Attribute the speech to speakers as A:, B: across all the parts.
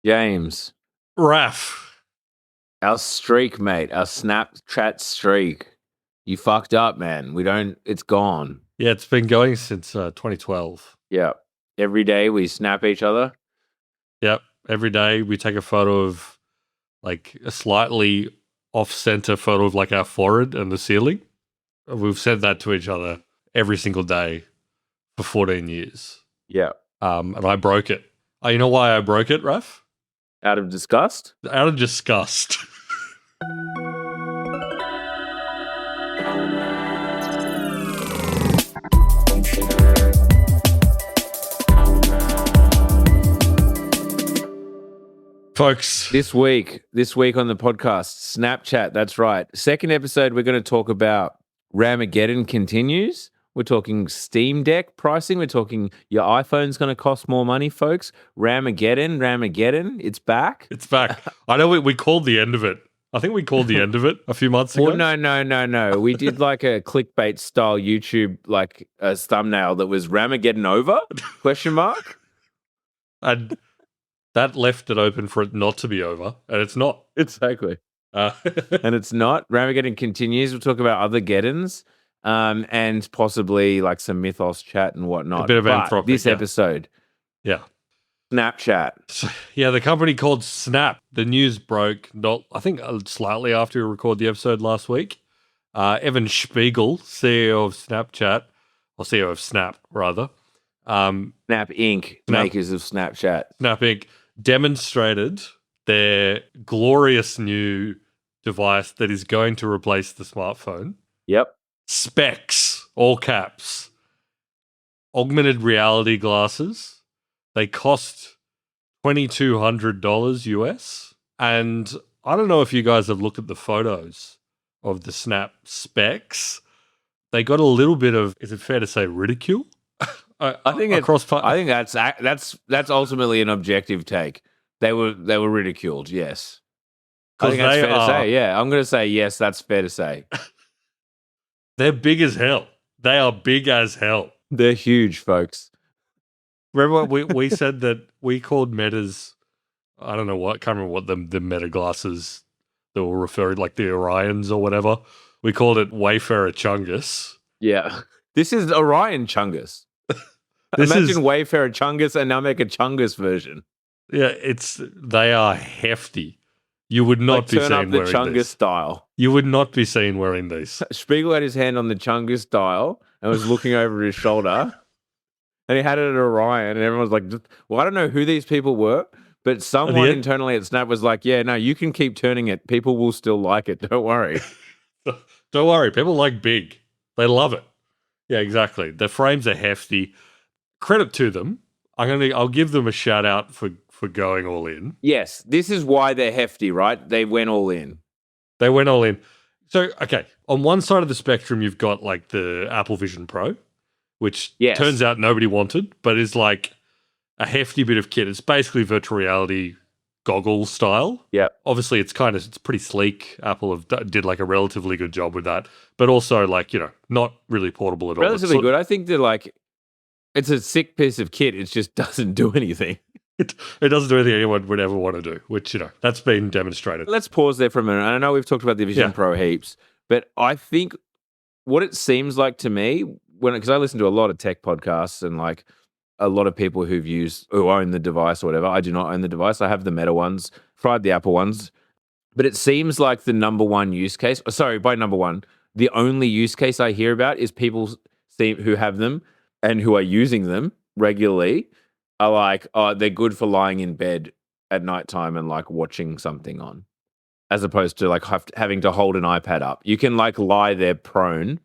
A: James,
B: Raf.
A: our streak, mate, our Snapchat streak. You fucked up, man. It's gone.
B: Yeah, it's been going since 2012.
A: Yeah. Every day we snap each other.
B: Yep. Every day we take a photo of like a slightly off-center photo of like our forehead and the ceiling. We've sent that to each other every single day for 14 years.
A: Yeah.
B: And I broke it. You know why I broke it, Raf?
A: Out of disgust?
B: Out of disgust. Folks,
A: This week on the podcast, Snapchat, that's right. Second episode, we're going to talk about Ramageddon continues. We're talking Steam Deck pricing. We're talking your iPhone's going to cost more money, folks. Ramageddon, it's back.
B: it's back. I know we called the end of it. I think we called the end of it a few months ago.
A: Well, no. We did like a clickbait style YouTube like a thumbnail that was Ramageddon over? Question mark.
B: And that left it open for it not to be over, and it's not.
A: Exactly.
B: Uh,
A: And it's not. Ramageddon continues. We'll talk about other Geddons and possibly like some Mythos chat and whatnot.
B: A bit of
A: But
B: Anthropic,
A: this
B: yeah.
A: episode,
B: yeah.
A: Snapchat.
B: So, yeah, the company called Snap. The news broke, I think slightly after we recorded the episode last week. Evan Spiegel, CEO of Snapchat, or CEO of Snap, rather.
A: Snap Inc., makers of Snapchat.
B: Snap Inc. demonstrated their glorious new device that is going to replace the smartphone.
A: Yep.
B: Specs, all caps. Augmented reality glasses. They cost $2,200 US. And I don't know if you guys have looked at the photos of the Snap specs. They got a little bit of, is it fair to say, ridicule?
A: I think that's ultimately an objective take. They were ridiculed, yes. I think that's fair to say. Yeah, I'm going to say yes, that's fair to say.
B: They're big as hell. They are big as hell.
A: They're huge, folks.
B: Remember we said that we called Metas, I don't know what, can't remember what the Meta glasses that were referred, like the Orions or whatever. We called it Wayfarer Chungus.
A: Yeah. This is Orion Chungus. Imagine Wayfarer Chungus and now make a Chungus version.
B: Yeah, they are hefty. You would not be seen wearing these.
A: Turn up the Chungus dial.
B: You would not be seen wearing these.
A: Spiegel had his hand on the Chungus dial and was looking over his shoulder. And he had it at Orion, and everyone was like, well, I don't know who these people were, but someone internally at Snap was like, yeah, no, you can keep turning it. People will still like it. Don't worry.
B: Don't worry. People like big. They love it. Yeah, exactly. The frames are hefty. Credit to them. I'll give them a shout out for going all in.
A: Yes, this is why they're hefty, right? They went all in.
B: They went all in. So, okay, on one side of the spectrum, you've got like the Apple Vision Pro, which turns out nobody wanted, but is like a hefty bit of kit. It's basically virtual reality goggle style.
A: Yeah.
B: Obviously, it's pretty sleek. Apple did like a relatively good job with that, but also like, not really portable at all.
A: Relatively good. I think they're like, it's a sick piece of kit. It just doesn't do anything.
B: It doesn't do anything anyone would ever want to do, which, that's been demonstrated.
A: Let's pause there for a minute. I know we've talked about the Vision Pro heaps, but I think what it seems like to me, because I listen to a lot of tech podcasts and like a lot of people who own the device or whatever. I do not own the device. I have the Meta ones, tried the Apple ones, but it seems like the number one use case, by number one, the only use case I hear about is people who have them and who are using them regularly are like, oh, they're good for lying in bed at nighttime and like watching something on, as opposed to like having to hold an iPad up. You can like lie there prone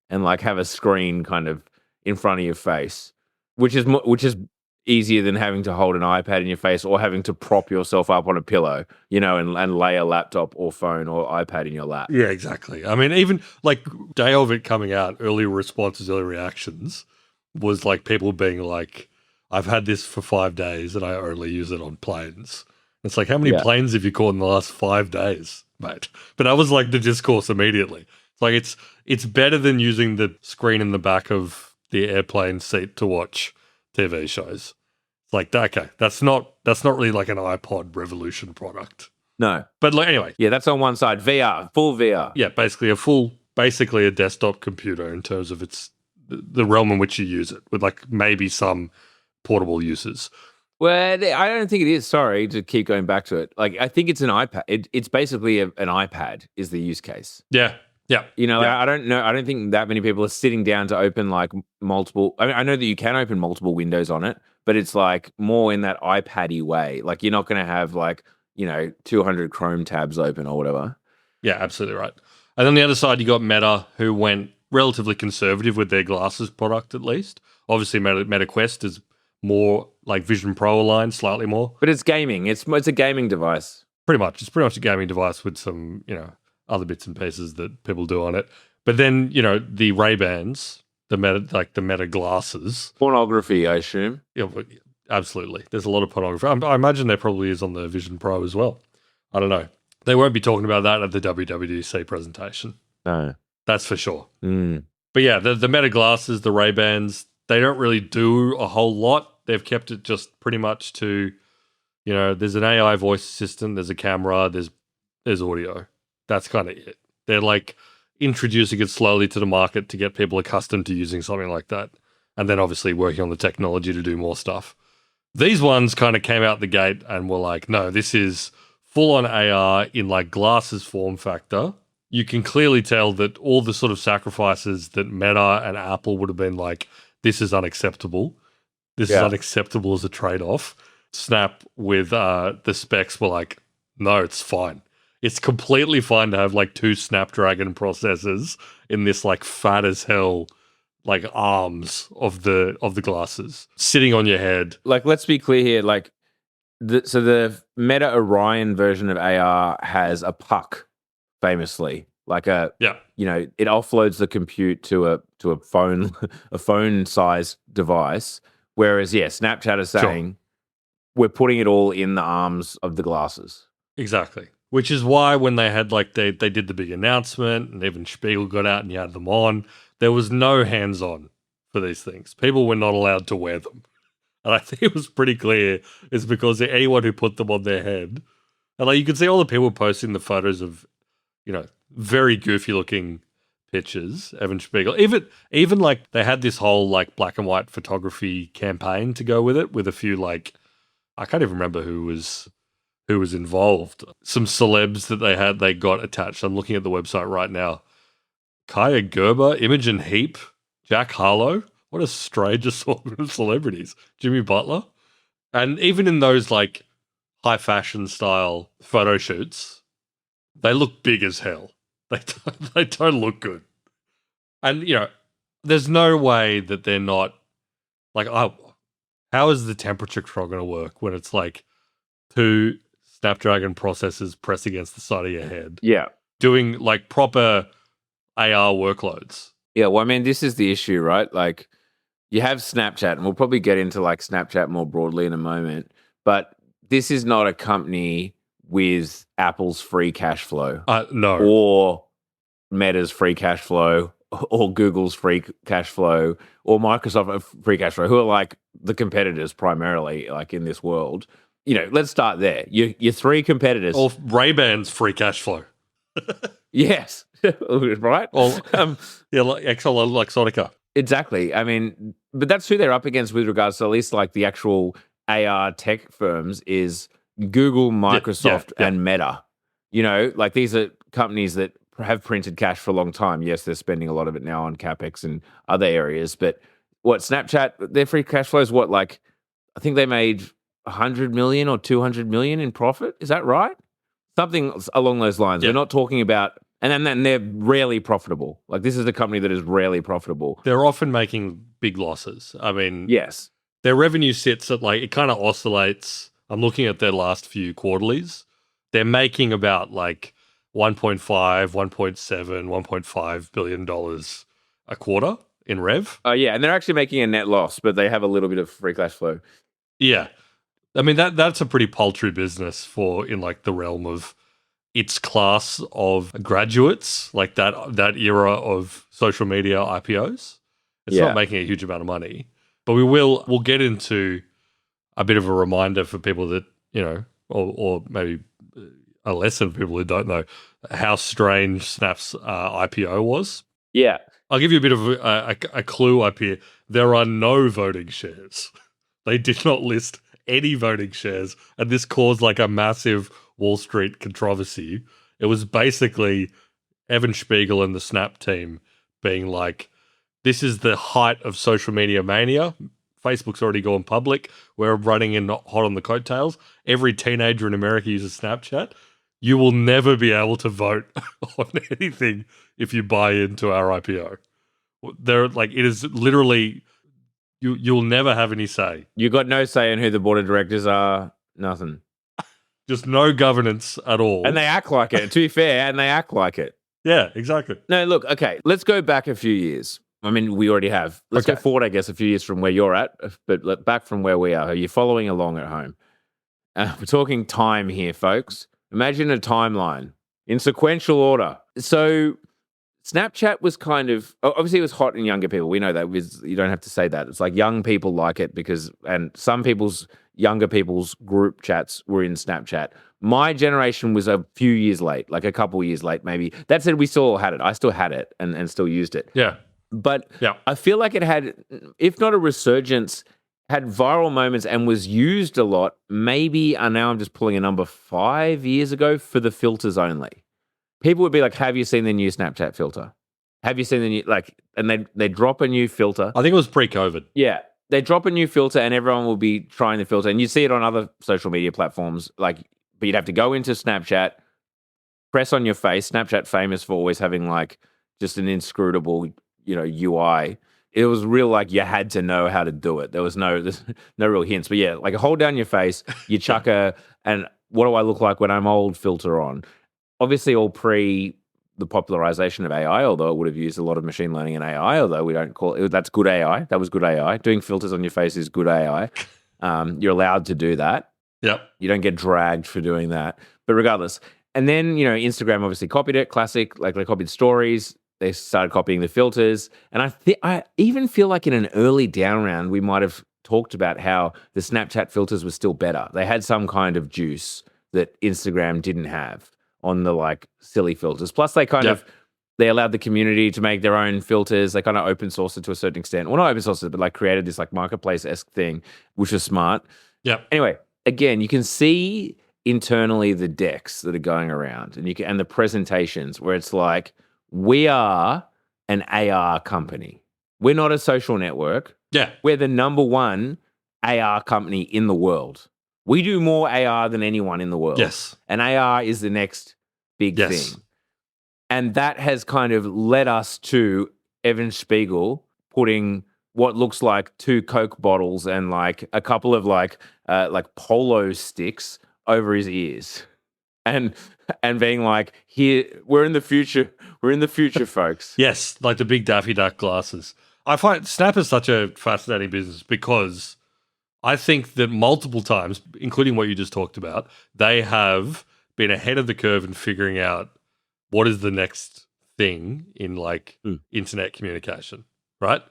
A: and like have a screen kind of in front of your face, which is easier than having to hold an iPad in your face or having to prop yourself up on a pillow, and lay a laptop or phone or iPad in your lap.
B: Yeah, exactly. I mean, even like day of it coming out, early responses, early reactions was like people being like, I've had this for 5 days and I only use it on planes. It's like, how many planes have you caught in the last 5 days, mate? But that was like the discourse immediately. It's like, it's better than using the screen in the back of the airplane seat to watch TV shows. It's like, okay, that's not really like an iPod Revolution product.
A: No.
B: But like, anyway,
A: Yeah, that's on one side. VR, full VR.
B: yeah, basically a desktop computer in terms of the realm in which you use it, with like maybe some portable uses.
A: Well, I don't think it is. Sorry to keep going back to it. Like, I think it's an iPad. It's basically an iPad is the use case.
B: Yeah. Yeah.
A: You know,
B: Yeah.
A: I don't know. I don't think that many people are sitting down to open like multiple. I mean, I know that you can open multiple windows on it, but it's like more in that iPad-y way. Like, you're not going to have like, 200 Chrome tabs open or whatever.
B: Yeah, absolutely right. And on the other side, you got Meta, who went relatively conservative with their glasses product, at least. Obviously, Meta Quest is more like Vision Pro aligned, slightly more.
A: But it's gaming. It's a gaming device.
B: Pretty much. It's pretty much a gaming device with some, other bits and pieces that people do on it. But then, the Ray-Bans, the Meta glasses.
A: Pornography, I assume.
B: Yeah, absolutely. There's a lot of pornography. I imagine there probably is on the Vision Pro as well. I don't know. They won't be talking about that at the WWDC presentation.
A: No.
B: That's for sure.
A: Mm.
B: But yeah, the Meta glasses, the Ray-Bans, they don't really do a whole lot. They've kept it just pretty much to, there's an AI voice assistant, there's a camera, there's audio. That's kind of it. They're like introducing it slowly to the market to get people accustomed to using something like that. And then obviously working on the technology to do more stuff. These ones kind of came out the gate and were like, no, this is full on AR in like glasses form factor. You can clearly tell that all the sort of sacrifices that Meta and Apple would have been like, this is unacceptable. This is unacceptable as a trade-off. Snap with the specs were like, no, it's fine. It's completely fine to have like 2 Snapdragon processors in this like fat as hell like arms of the glasses sitting on your head.
A: Like, let's be clear here. Like, the Meta Orion version of AR has a puck, famously. Like it offloads the compute to a phone, a phone-sized device. Whereas, Snapchat is saying we're putting it all in the arms of the glasses.
B: Exactly. Which is why when they had like they did the big announcement and even Spiegel got out and you had them on, there was no hands-on for these things. People were not allowed to wear them. And I think it was pretty clear it's because anyone who put them on their head, and like you could see all the people posting the photos of, very goofy looking pictures, Evan Spiegel. Even like they had this whole like black and white photography campaign to go with it, with a few like, I can't even remember who was involved. Some celebs that they got attached. I'm looking at the website right now. Kaya Gerber, Imogen Heap, Jack Harlow. What a strange assortment of celebrities. Jimmy Butler. And even in those like high fashion style photo shoots, they look big as hell. They don't look good. And, there's no way that they're not like, how is the temperature control going to work when it's like 2 Snapdragon processors pressed against the side of your head?
A: Yeah.
B: Doing like proper AR workloads.
A: Yeah, well, I mean, this is the issue, right? Like, you have Snapchat, and we'll probably get into like Snapchat more broadly in a moment, but this is not a company with Apple's free cash flow.
B: No.
A: Or Meta's free cash flow, or Google's free cash flow, or Microsoft free cash flow, who are like the competitors primarily, like in this world. Let's start there. Your 3 competitors.
B: Or Ray-Ban's free cash flow.
A: Yes. Right?
B: Or, like Exotica.
A: Exactly. I mean, but that's who they're up against with regards to at least like the actual AR tech firms is Google, Microsoft, and Meta. Like these are companies that have printed cash for a long time. Yes, they're spending a lot of it now on CapEx and other areas, but Snapchat, their free cash flow is like, I think they made 100 million or 200 million in profit. Is that right? Something along those lines.
B: Yeah.
A: We're not talking about, and then they're rarely profitable. Like this is a company that is rarely profitable.
B: They're often making big losses. I mean,
A: yes,
B: their revenue sits at like, it kind of oscillates. I'm looking at their last few quarterlies. They're making about like 1.5, 1.7, 1.5 billion dollars a quarter in rev.
A: Yeah, and they're actually making a net loss, but they have a little bit of free cash flow.
B: Yeah. I mean, that's a pretty paltry business in like the realm of its class of graduates, like that era of social media IPOs. It's not making a huge amount of money, but we'll get into a bit of a reminder for people that, or maybe a lesson for people who don't know how strange Snap's IPO was.
A: Yeah.
B: I'll give you a bit of a clue up here. There are no voting shares. They did not list any voting shares, and this caused like a massive Wall Street controversy. It was basically Evan Spiegel and the Snap team being like, this is the height of social media mania. Facebook's already gone public. We're running in hot on the coattails. Every teenager in America uses Snapchat. You will never be able to vote on anything if you buy into our IPO. It is literally, you'll never have any say.
A: You got no say in who the board of directors are. Nothing.
B: Just no governance at all.
A: And they act like it, to be fair, and they act like it.
B: Yeah, exactly.
A: No, look, okay, let's go back a few years. I mean, we already have. Let's go forward, I guess, a few years from where you're at, but back from where we are. Are you following along at home? We're talking time here, folks. Imagine a timeline in sequential order. So Snapchat was kind of, obviously it was hot in younger people. We know that. You don't have to say that. It's like young people like it and some younger people's group chats were in Snapchat. My generation was a few years late, like a couple years late maybe. That said, we still had it. I still had it and still used it.
B: Yeah.
A: But I feel like it had, if not a resurgence, had viral moments and was used a lot. Maybe, now I'm just pulling a number, 5 years ago for the filters only. People would be like, have you seen the new Snapchat filter? Have you seen the new, and they drop a new filter.
B: I think it was pre-COVID.
A: Yeah. They drop a new filter and everyone will be trying the filter. And you see it on other social media platforms, but you'd have to go into Snapchat, press on your face. Snapchat famous for always having just an inscrutable, UI. It was real you had to know how to do it. There's no real hints. But yeah, hold down your face, you chuck and what do I look like when I'm old filter on? Obviously all pre the popularization of AI, although it would have used a lot of machine learning and AI, although we don't call it, that's good AI. That was good AI. Doing filters on your face is good AI. You're allowed to do that.
B: Yep.
A: You don't get dragged for doing that. But regardless. And then, Instagram obviously copied it, classic, they copied stories. They started copying the filters. And I even feel like in an early down round, we might have talked about how the Snapchat filters were still better. They had some kind of juice that Instagram didn't have on the silly filters. Plus they they allowed the community to make their own filters. They kind of open sourced it to a certain extent. Well, not open sourced it, but created this marketplace-esque thing, which was smart.
B: Yeah.
A: Anyway, again, you can see internally the decks that are going around and the presentations where it's we are an AR company. We're not a social network.
B: Yeah.
A: We're the number one AR company in the world. We do more AR than anyone in the world.
B: Yes.
A: And AR is the next big thing. And that has kind of led us to Evan Spiegel putting what looks like 2 Coke bottles and a couple of polo sticks over his ears. And being here, we're in the future. We're in the future, folks.
B: Yes, the big Daffy Duck glasses. I find Snap is such a fascinating business because I think that multiple times, including what you just talked about, they have been ahead of the curve in figuring out what is the next thing in internet communication, right?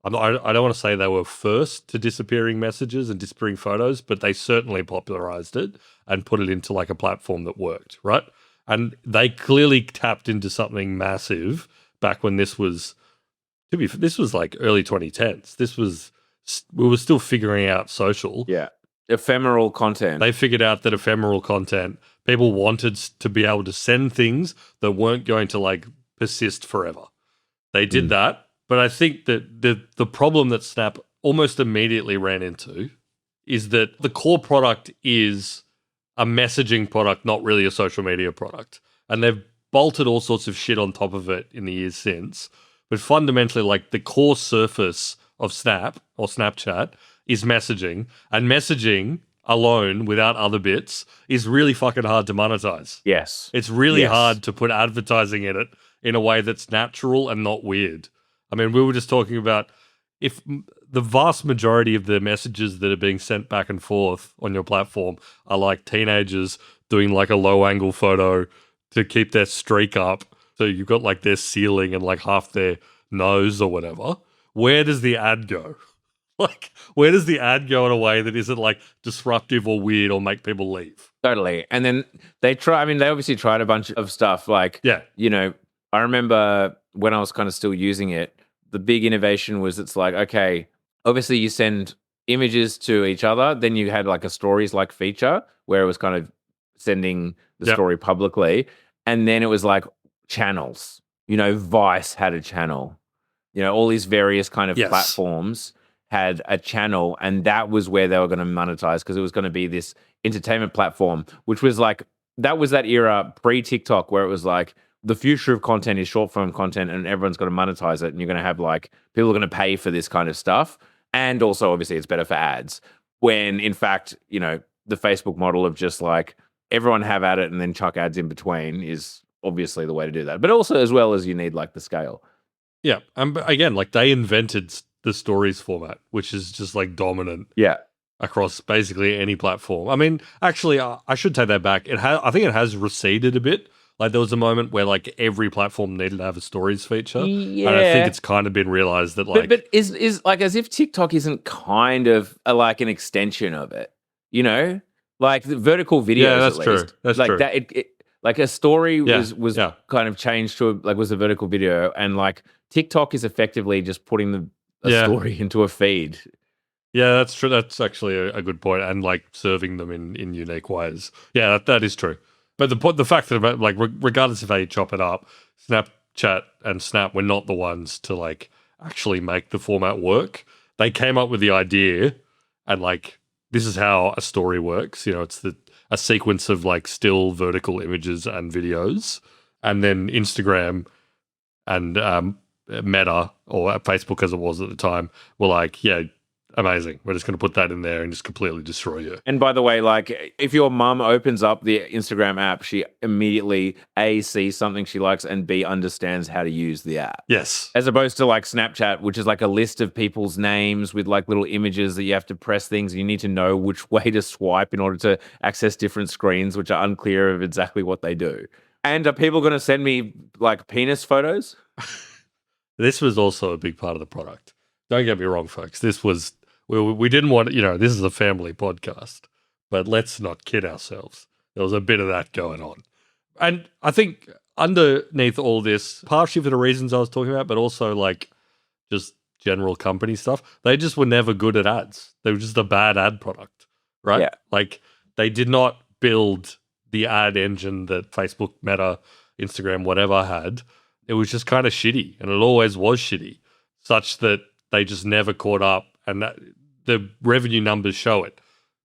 B: I don't want to say they were first to disappearing messages and disappearing photos, but they certainly popularized it and put it into a platform that worked, right? And they clearly tapped into something massive back when this was early 2010s. We were still figuring out social.
A: Yeah. Ephemeral content.
B: They figured out that ephemeral content, people wanted to be able to send things that weren't going to persist forever. They did that. But I think that the problem that Snap almost immediately ran into is that the core product is a messaging product, not really a social media product. And they've bolted all sorts of shit on top of it in the years since. But fundamentally, the core surface of Snap or Snapchat is messaging. And messaging alone, without other bits, is really fucking hard to monetize.
A: Yes.
B: It's really hard to put advertising in it in a way that's natural and not weird. I mean, we were just talking about if the vast majority of the messages that are being sent back and forth on your platform are teenagers doing a low angle photo to keep their streak up. So you've got their ceiling and half their nose or whatever. Where does the ad go? Like, where does the ad go in a way that isn't like disruptive or weird or make people leave?
A: Totally. And then they obviously tried a bunch of stuff. Like,
B: Yeah.
A: I remember when I was kind of still using it, the big innovation was it's like, okay, obviously you send images to each other. Then you had like a stories like feature where it was kind of sending the story publicly. And then it was like channels. Vice had a channel. All these various kind of platforms had a channel, and that was where they were going to monetize because it was going to be this entertainment platform, which was like, that was that era pre-TikTok where it was like, the future of content is short form content and everyone's going to monetize it, and you're going to have like, people are going to pay for this kind of stuff. And also, obviously, it's better for ads. When in fact, the Facebook model of just like, everyone have at it and then chuck ads in between is obviously the way to do that. But also, as well as you need like the scale.
B: Yeah. And again, like they invented the stories format, which is just like dominant across basically any platform. I mean, actually, I should take that back. I think it has receded a bit. Like there was a moment where like every platform needed to have a stories feature.
A: Yeah.
B: And I think it's kind of been realized that like...
A: But is like as if TikTok isn't kind of like an extension of it, Like the vertical videos,
B: yeah, that's
A: at
B: true.
A: least.
B: That's
A: like
B: true.
A: That, like a story was
B: Yeah.
A: kind of changed to was a vertical video, and like TikTok is effectively just putting a story into a feed.
B: Yeah, that's true. That's actually a good point, and like serving them in unique ways. Yeah, that is true. But the fact that about like regardless of how you chop it up, Snapchat and Snap were not the ones to like actually make the format work. They came up with the idea, and like this is how a story works. It's a sequence of like still vertical images and videos, and then Instagram and Meta, or Facebook as it was at the time, were like, yeah, amazing. We're just going to put that in there and just completely destroy you.
A: And by the way, like if your mum opens up the Instagram app, she immediately A, sees something she likes, and B, understands how to use the app.
B: Yes.
A: As opposed to like Snapchat, which is like a list of people's names with like little images that you have to press things. And you need to know which way to swipe in order to access different screens, which are unclear of exactly what they do. And are people going to send me like penis photos?
B: This was also a big part of the product. Don't get me wrong, folks. This was... We didn't want, this is a family podcast, but let's not kid ourselves. There was a bit of that going on. And I think underneath all this, partially for the reasons I was talking about, but also like just general company stuff, they just were never good at ads. They were just a bad ad product, right?
A: Yeah.
B: Like they did not build the ad engine that Facebook, Meta, Instagram, whatever had. It was just kind of shitty, and it always was shitty, such that they just never caught up. And the revenue numbers show it.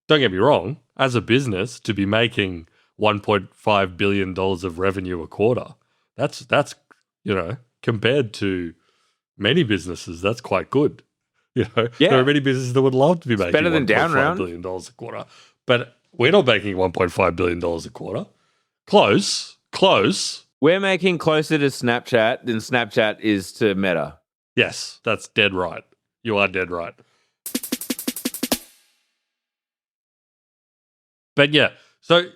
B: Don't get me wrong, as a business, to be making $1.5 billion of revenue a quarter, that's compared to many businesses, that's quite good. There are many businesses that would love to be making
A: better than
B: $1.5 billion a quarter. But we're not making $1.5 billion a quarter. Close.
A: We're making closer to Snapchat than Snapchat is to Meta.
B: Yes, that's dead right. You are dead right. But yeah, so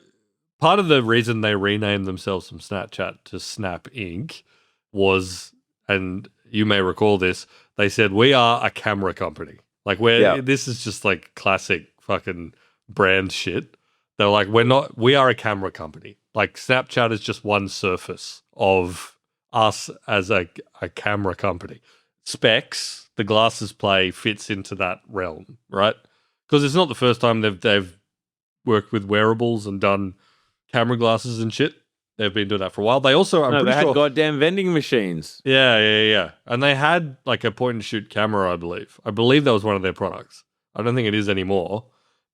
B: part of the reason they renamed themselves from Snapchat to Snap Inc. was, and you may recall this, they said, we are a camera company. Like this is just like classic fucking brand shit. They're like, we are a camera company. Like Snapchat is just one surface of us as a camera company. Specs, the glasses play, fits into that realm, right? Because it's not the first time they've worked with wearables and done camera glasses and shit. They've been doing that for a while. They also,
A: they had goddamn vending machines.
B: Yeah. And they had like a point and shoot camera, I believe. I believe that was one of their products. I don't think it is anymore.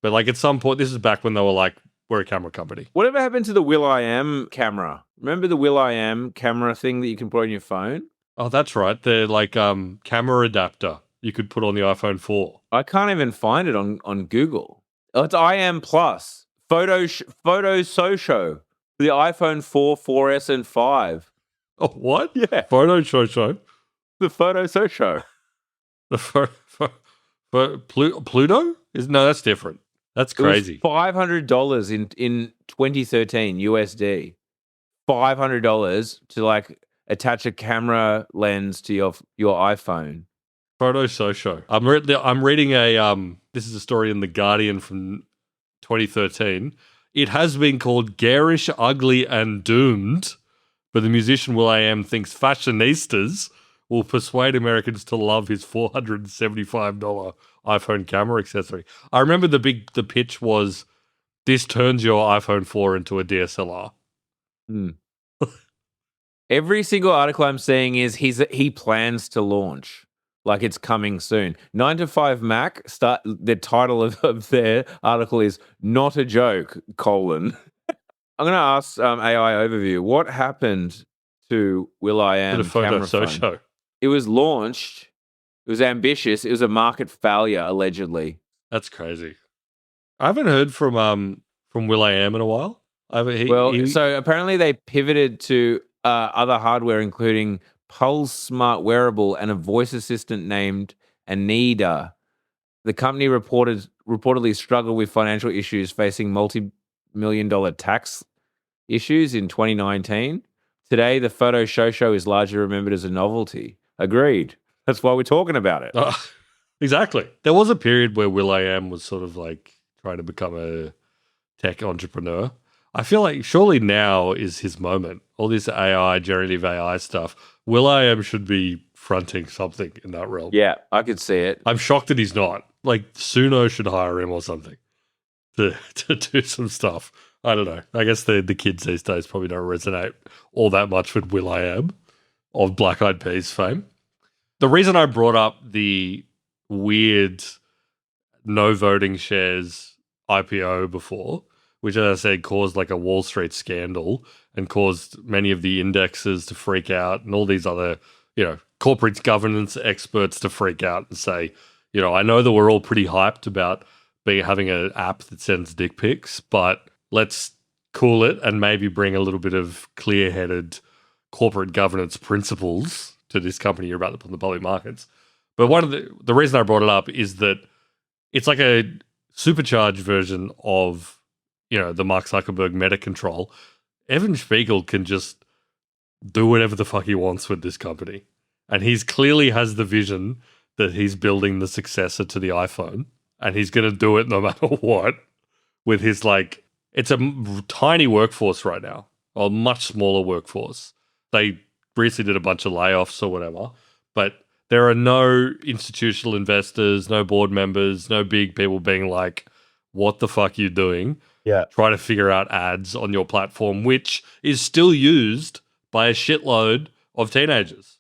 B: But like at some point, this is back when they were like, we're a camera company.
A: Whatever happened to the Will.i.am camera? Remember the Will.i.am camera thing that you can put on your phone?
B: Oh, that's right. They're like camera adapter you could put on the iPhone 4.
A: I can't even find it on Google. Oh, it's IM Plus. Photo Socio. The iPhone 4, 4S, and 5.
B: Oh, what?
A: Yeah.
B: Photo Socio.
A: The Photo Socio.
B: The Pluto? No, that's different. That's crazy.
A: It was $500 in 2013 USD. $500 to like attach a camera lens to your iPhone.
B: Photo Show. I'm reading this is a story in The Guardian from 2013. It has been called garish, ugly, and doomed, but the musician will.i.am thinks fashionistas will persuade Americans to love his $475 iPhone camera accessory. I remember the pitch was, this turns your iPhone 4 into a DSLR.
A: Every single article I'm seeing is he plans to launch. Like it's coming soon. 9 to 5 Mac, the title of their article is not a joke, : I'm going to ask AI Overview, what happened to will.i.am
B: To the Photo
A: camera phone?
B: Show.
A: It was launched. It was ambitious. It was a market failure, allegedly.
B: That's crazy. I haven't heard from will.i.am in a while.
A: So apparently they pivoted to other hardware, including Pulse Smart Wearable and a voice assistant named Anida. The company reportedly struggled with financial issues, facing multi-million-dollar tax issues in 2019. Today, the Photo Show is largely remembered as a novelty. Agreed. That's why we're talking about it.
B: Exactly. There was a period where will.i.am was sort of like trying to become a tech entrepreneur. I feel like surely now is his moment. All this AI, generative AI stuff. will.i.am should be fronting something in that realm.
A: Yeah, I could see it.
B: I'm shocked that he's not. Like, Suno should hire him or something to do some stuff. I don't know. I guess the kids these days probably don't resonate all that much with will.i.am of Black Eyed Peas fame. The reason I brought up the weird no voting shares IPO before, which, as I said, caused like a Wall Street scandal and caused many of the indexes to freak out and all these other, corporate governance experts to freak out and say, I know that we're all pretty hyped about having an app that sends dick pics, but let's cool it and maybe bring a little bit of clear-headed corporate governance principles to this company you're about to put in the public markets. But one of the reason I brought it up is that it's like a supercharged version of the Mark Zuckerberg meta control. Evan Spiegel can just do whatever the fuck he wants with this company. And he's clearly has the vision that he's building the successor to the iPhone. And he's going to do it no matter what with his it's a tiny workforce right now, or a much smaller workforce. They recently did a bunch of layoffs or whatever, but there are no institutional investors, no board members, no big people being like, what the fuck are you doing?
A: Yeah.
B: Try to figure out ads on your platform, which is still used by a shitload of teenagers.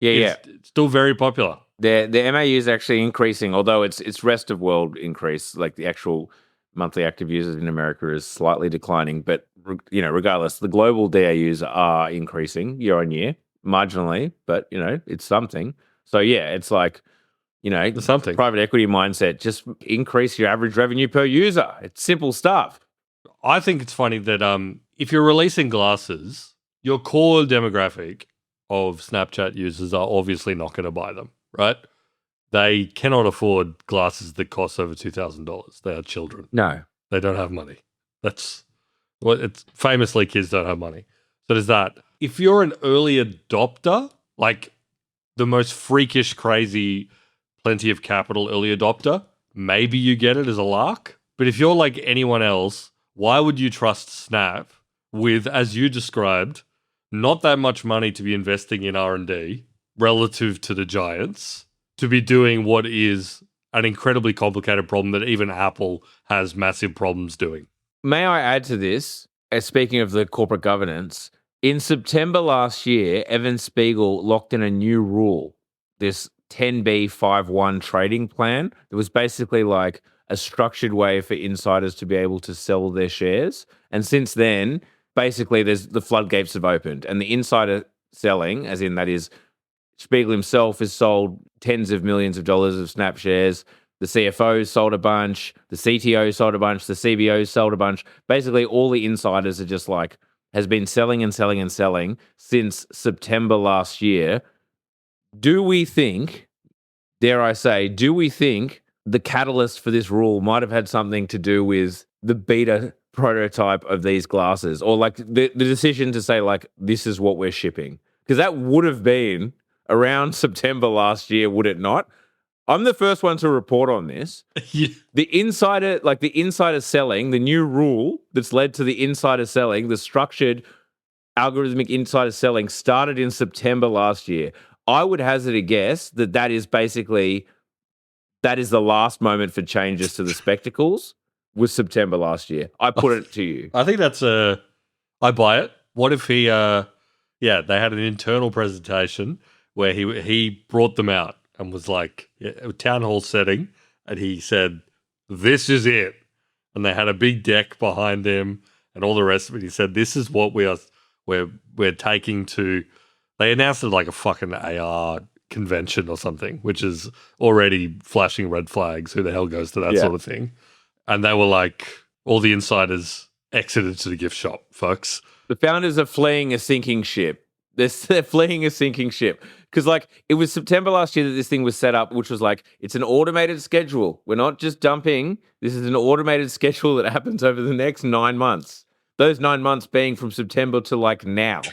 B: It's still very popular.
A: The MAU is actually increasing, although it's rest of world increase. Like the actual monthly active users in America is slightly declining, but regardless, the global DAUs are increasing year on year, marginally, but it's something. So yeah, it's like
B: something.
A: Private equity mindset. Just increase your average revenue per user. It's simple stuff.
B: I think it's funny that if you're releasing glasses, your core demographic of Snapchat users are obviously not going to buy them, right? They cannot afford glasses that cost over $2,000. They are children.
A: No.
B: They don't have money. That's what it's famously, kids don't have money. So there's that. If you're an early adopter, like the most freakish, crazy, plenty of capital early adopter, maybe you get it as a lark. But if you're like anyone else, why would you trust Snap with, as you described, not that much money to be investing in R&D relative to the giants, to be doing what is an incredibly complicated problem that even Apple has massive problems doing?
A: May I add to this, speaking of the corporate governance, in September last year, Evan Spiegel locked in a new rule, this 10b5-1 trading plan. It was basically like a structured way for insiders to be able to sell their shares. And since then, basically, the floodgates have opened. And the insider selling, as in that is Spiegel himself has sold tens of millions of dollars of Snap shares. The CFO sold a bunch. The CTO sold a bunch. The CBO sold a bunch. Basically, all the insiders are just has been selling and selling and selling since September last year. Do we think, dare I say, the catalyst for this rule might have had something to do with the beta prototype of these glasses, or the decision to say this is what we're shipping? Because that would have been around September last year, would it not? I'm the first one to report on this.
B: Yeah.
A: The insider selling, the new rule that's led to the insider selling, the structured algorithmic insider selling started in September last year. I would hazard a guess that is basically the last moment for changes to the spectacles was September last year. I put it to you.
B: I think I buy it. What if they had an internal presentation where he brought them out and was like, a town hall setting, and he said, "This is it." And they had a big deck behind him and all the rest of it. He said, "This is what we're taking to." They announced it like a fucking AR convention or something, which is already flashing red flags. Who the hell goes to that sort of thing? And they were like, all the insiders exited to the gift shop, folks.
A: The founders are fleeing a sinking ship. They're fleeing a sinking ship. Because, like, it was September last year that this thing was set up, which was like, it's an automated schedule. We're not just dumping. This is an automated schedule that happens over the next 9 months. Those 9 months being from September to, like, now.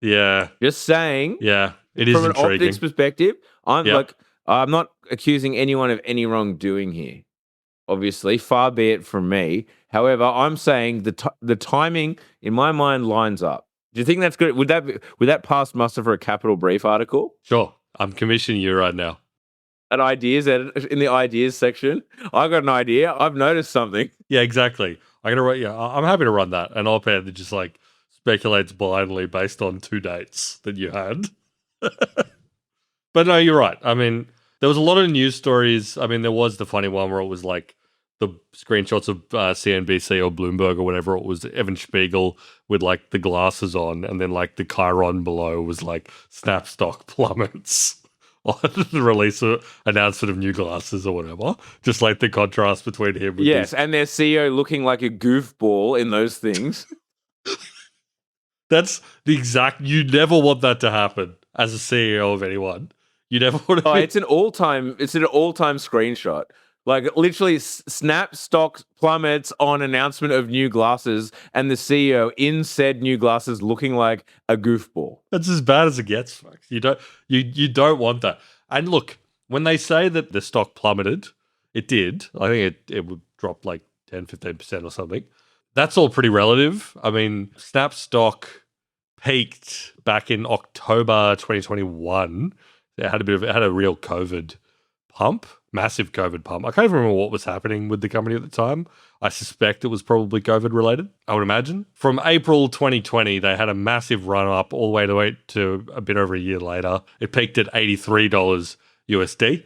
B: Yeah.
A: Just saying.
B: Yeah. It is
A: from an
B: intriguing.
A: optics perspective, I'm not accusing anyone of any wrongdoing here. Obviously, far be it from me. However, I'm saying the timing in my mind lines up. Do you think that's good? Would that pass muster for a Capital Brief article?
B: Sure. I'm commissioning you right now.
A: An ideas edit in the ideas section. I got an idea. I've noticed something.
B: Yeah, exactly. I'm happy to run that. An op-ed that just like speculates blindly based on 2 dates that you had. But no, you're right. I mean, there was a lot of news stories. I mean, there was the funny one where it was like the screenshots of CNBC or Bloomberg or whatever. It was Evan Spiegel with like the glasses on, and then like the chyron below was like Snap stock plummets on the announcement of new glasses or whatever. Just like the contrast between him. With
A: and their CEO looking like a goofball in those things.
B: That's the exact. You never want that to happen as a CEO of anyone. You never want to.
A: It's an all-time screenshot. Like literally, Snap stock plummets on announcement of new glasses, and the CEO in said new glasses looking like a goofball.
B: That's as bad as it gets, folks. You don't want that. And look, when they say that the stock plummeted, it did. I think it would drop like 10-15% or something. That's all pretty relative. I mean, Snap stock peaked back in October 2021. It had a real COVID pump, massive COVID pump. I can't even remember what was happening with the company at the time. I suspect it was probably COVID related, I would imagine. From April 2020, they had a massive run up all the way to a bit over a year later. It peaked at $83 USD.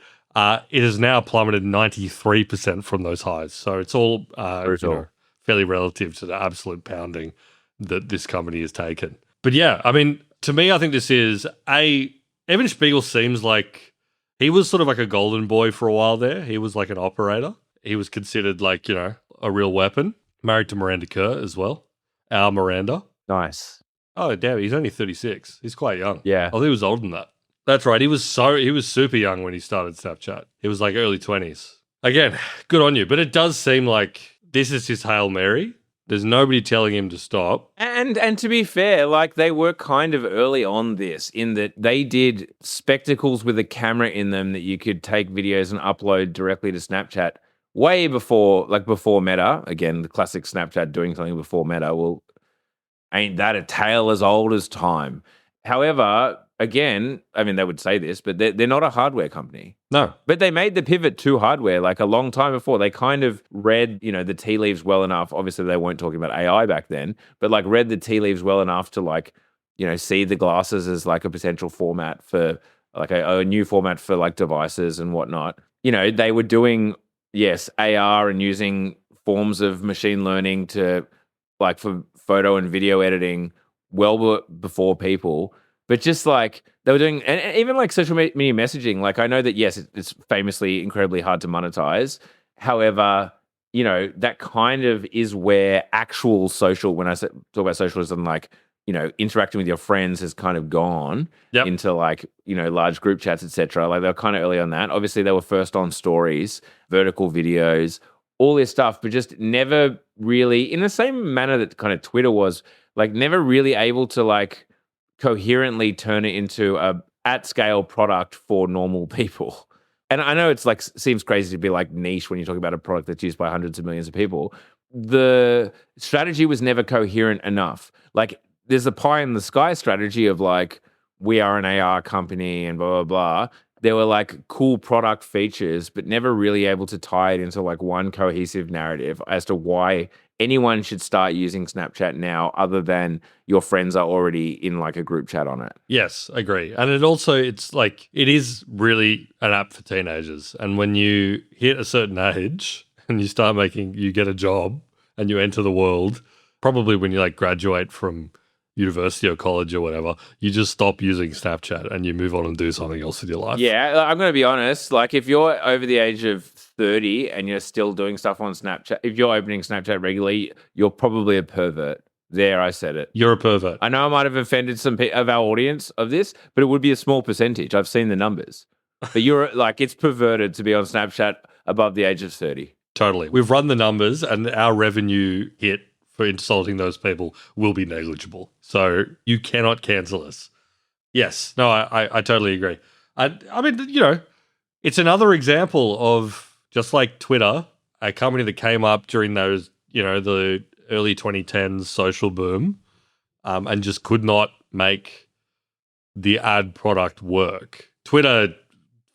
B: It has now plummeted 93% from those highs. So it's all fairly relative to the absolute pounding that this company has taken. But yeah, I mean, to me, I think this is Evan Spiegel seems like he was sort of like a golden boy for a while there. He was like an operator. He was considered like, a real weapon. Married to Miranda Kerr as well. Our Miranda.
A: Nice.
B: Oh, damn, he's only 36. He's quite young.
A: Yeah.
B: I thought he was older than that. That's right. He was super young when he started Snapchat. He was like early 20s. Again, good on you. But it does seem like this is his Hail Mary. There's nobody telling him to stop.
A: And to be fair, like they were kind of early on this in that they did spectacles with a camera in them that you could take videos and upload directly to Snapchat way before Meta. Again, the classic Snapchat doing something before Meta. Well, ain't that a tale as old as time? However, again, I mean, they would say this, but they're not a hardware company.
B: No.
A: But they made the pivot to hardware like a long time before. They kind of read, the tea leaves well enough. Obviously, they weren't talking about AI back then, but like read the tea leaves well enough to like, see the glasses as like a potential format for like a new format for like devices and whatnot. They were doing, yes, AR and using forms of machine learning to like for photo and video editing well before people. But just like they were doing, and even like social media messaging, like I know that, yes, it's famously incredibly hard to monetize. However, that kind of is where actual social, when I talk about socialism, like, interacting with your friends has kind of gone into like, large group chats, etc. Like they were kind of early on that. Obviously, they were first on stories, vertical videos, all this stuff, but just never really, in the same manner that kind of Twitter was, like never really able to like, coherently turn it into at scale product for normal people. And I know it's like seems crazy to be like niche when you're talking about a product that's used by hundreds of millions of people. The strategy was never coherent enough. Like there's a pie in the sky strategy of like, we are an AR company and blah, blah, blah. There were like cool product features, but never really able to tie it into like one cohesive narrative as to why anyone should start using Snapchat now other than your friends are already in like a group chat on it.
B: Yes, I agree. And it's like, it is really an app for teenagers. And when you hit a certain age and you get a job and you enter the world, probably when you like graduate from university or college or whatever, you just stop using Snapchat and you move on and do something else with your life.
A: Yeah, I'm going to be honest. Like if you're over the age of 30 and you're still doing stuff on Snapchat, if you're opening Snapchat regularly, you're probably a pervert. There, I said it.
B: You're a pervert.
A: I know I might have offended some of our audience of this, but it would be a small percentage. I've seen the numbers. But you're like, it's perverted to be on Snapchat above the age of 30.
B: Totally. We've run the numbers and our revenue hit for insulting those people will be negligible. So you cannot cancel us. Yes. No, I totally agree. I mean, you know, it's another example of just like Twitter, a company that came up during those, you know, the early 2010s social boom and just could not make the ad product work. Twitter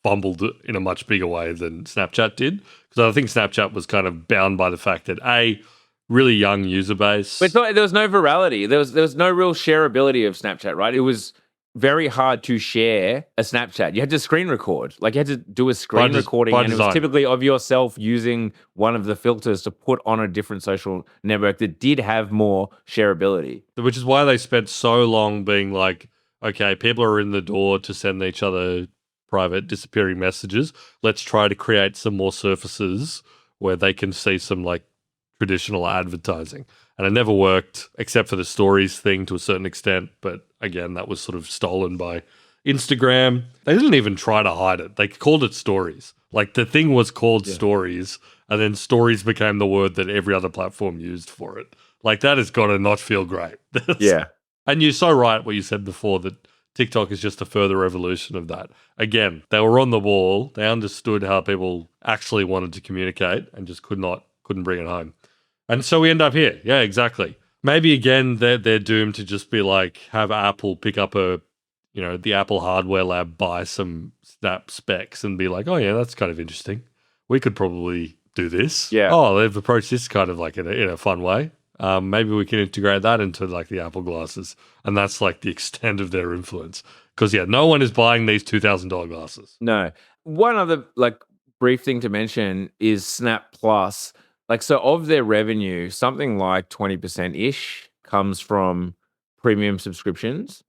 B: fumbled in a much bigger way than Snapchat did because I think Snapchat was kind of bound by the fact that really young user base.
A: But there was no virality. There was no real shareability of Snapchat, right? It was very hard to share a Snapchat. You had to screen record. Like you had to do a screen recording and it was typically of yourself using one of the filters to put on a different social network that did have more shareability.
B: Which is why they spent so long being like, okay, people are in the door to send each other private disappearing messages. Let's try to create some more surfaces where they can see some like traditional advertising. And it never worked except for the stories thing to a certain extent. But again, that was sort of stolen by Instagram. They didn't even try to hide it. They called it stories. Like the thing was called stories, and then stories became the word that every other platform used for it. Like that has got to not feel great.
A: Yeah.
B: And you're so right what you said before that TikTok is just a further evolution of that. Again, they were on the ball. They understood how people actually wanted to communicate and just couldn't bring it home. And so we end up here. Yeah, exactly. Maybe again they're doomed to just be like have Apple pick up the Apple hardware lab, buy some Snap specs and be like, oh yeah, that's kind of interesting. We could probably do this.
A: Yeah.
B: Oh, they've approached this kind of like in a fun way. Maybe we can integrate that into like the Apple glasses, and that's like the extent of their influence. Because no one is buying these $2,000 glasses.
A: No. One other like brief thing to mention is Snap Plus. Like, so of their revenue, something like 20%-ish comes from premium subscriptions.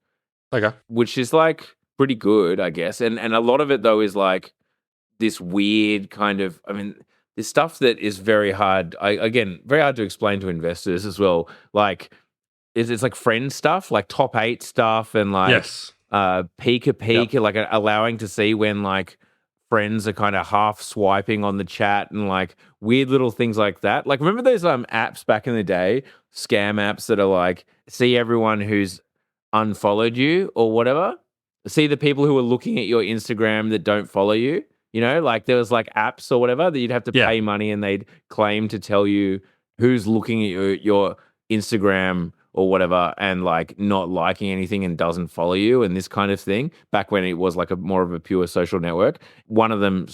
B: Okay.
A: Which is like pretty good, I guess. And a lot of it though is like this weird kind of, I mean, this stuff that is very hard, very hard to explain to investors as well. Like, it's like friend stuff, like top 8 stuff and like peek, like allowing to see when like friends are kind of half swiping on the chat and like weird little things like that. Like remember those apps back in the day, scam apps that are like see everyone who's unfollowed you or whatever, see the people who are looking at your Instagram that don't follow you. You know, like there was like apps or whatever that you'd have to pay money and they'd claim to tell you who's looking at your Instagram or whatever and like not liking anything and doesn't follow you and this kind of thing back when it was like more of a pure social network. One of them,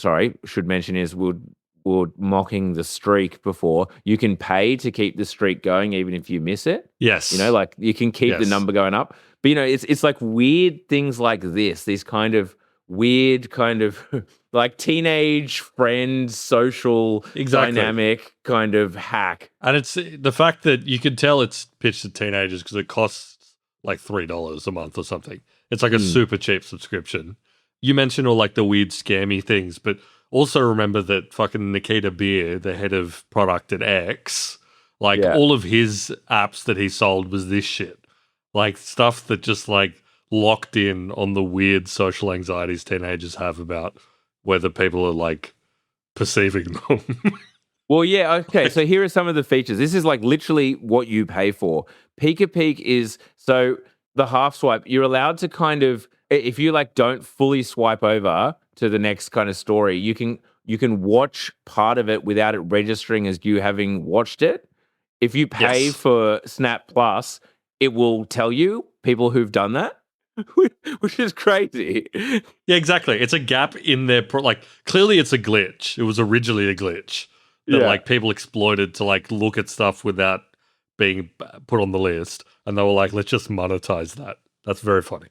A: should mention is would mocking the streak before. You can pay to keep the streak going even if you miss it.
B: Yes.
A: You know, like you can keep the number going up. But, you know, it's like weird things like this, these kind of weird kind of like teenage friend social dynamic kind of hack.
B: And it's the fact that you can tell it's pitched to teenagers because it costs like $3 a month or something. It's like a super cheap subscription. You mentioned all like the weird scammy things, but also remember that fucking Nikita Beer, the head of product at X, like all of his apps that he sold was this shit. Like stuff that just like locked in on the weird social anxieties teenagers have about whether people are like perceiving them.
A: Well, yeah, okay. So here are some of the features. This is like literally what you pay for. Peek is so the half swipe. You're allowed to kind of if you like don't fully swipe over to the next kind of story, you can watch part of it without it registering as you having watched it. If you pay
B: Yes.
A: for Snap Plus, it will tell you people who've done that, which is crazy.
B: Yeah, exactly. It's a gap in their like. Clearly, it's a glitch. It was originally a glitch that like people exploited to like look at stuff without being put on the list, and they were like, "Let's just monetize that." That's very funny.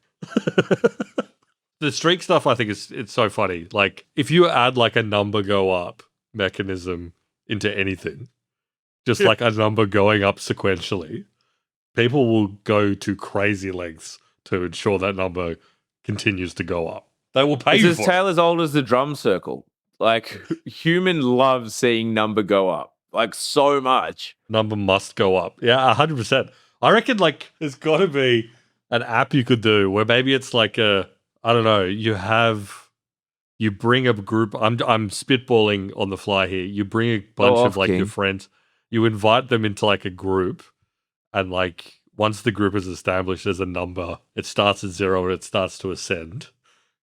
B: The streak stuff, I think, it's so funny. Like, if you add like a number go up mechanism into anything, just like a number going up sequentially, people will go to crazy lengths to ensure that number continues to go up. They will pay you
A: It's
B: for
A: tale as old as the drum circle. Like, human loves seeing number go up, like so much.
B: Number must go up. Yeah, 100%. I reckon like there's got to be an app you could do where maybe it's like I don't know, you bring a group. I'm spitballing on the fly here. You bring a bunch of like your friends. You invite them into like a group, and like once the group is established, there's a number. It starts at 0 and it starts to ascend.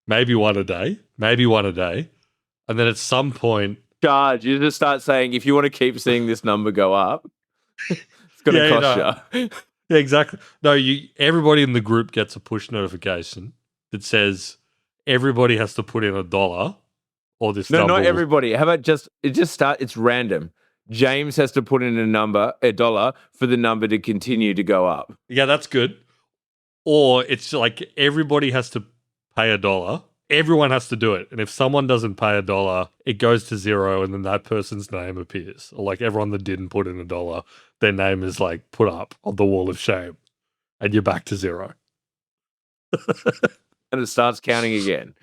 B: Maybe one a day, and then at some point,
A: You just start saying, if you want to keep seeing this number go up, it's going to cost you.
B: Yeah, exactly. No, everybody in the group gets a push notification that says everybody has to put in $1 or this
A: No,
B: number.
A: not everybody. How about it's random. James has to put in $1 for the number to continue to go up.
B: Yeah, that's good. Or it's like everybody has to pay $1. Everyone has to do it. And if someone doesn't pay $1, it goes to 0 and then that person's name appears. Or like everyone that didn't put in $1, their name is like put up on the wall of shame and you're back to 0.
A: And it starts counting again.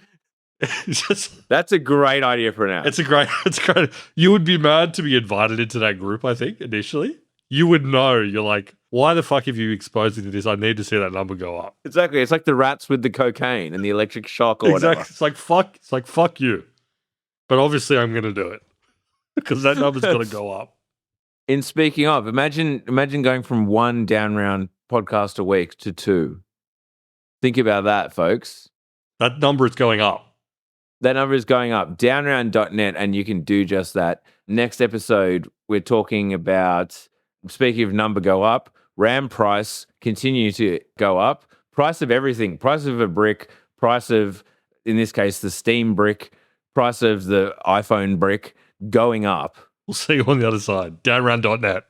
A: That's a great idea for an app.
B: It's great. You would be mad to be invited into that group, I think, initially. You would know. You're like, why the fuck have you exposed me to this? I need to see that number go up.
A: Exactly. It's like the rats with the cocaine and the electric shock or whatever.
B: It's like fuck you. But obviously I'm gonna do it. Because that number's gonna go up.
A: In speaking of, imagine going from 1 down round podcast a week to 2. Think about that, folks.
B: That number is going up.
A: That number is going up. Downround.net, and you can do just that. Next episode, we're talking about, speaking of number go up, RAM price continue to go up. Price of everything. Price of a brick. Price of, in this case, the Steam brick. Price of the iPhone brick going up.
B: We'll see you on the other side. Downround.net.